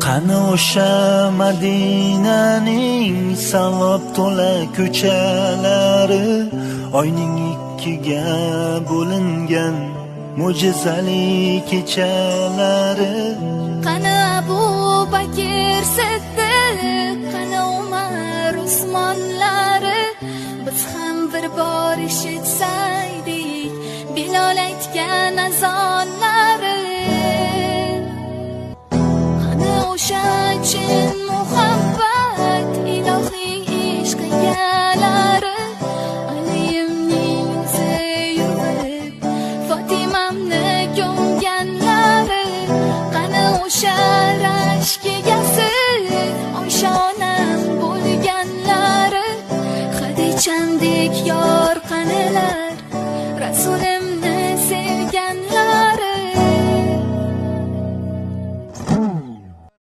Qani o'sha Madinaning savob to'la ko'chalari, oyning ikkiga bo'lingan mo'jizali kechalari. Qani Abu Bakr Siddiq, qani Umar Usmonlari, biz ham bir bor eshitsaydik Bilol aytgan azonlari. Qani o'sha chin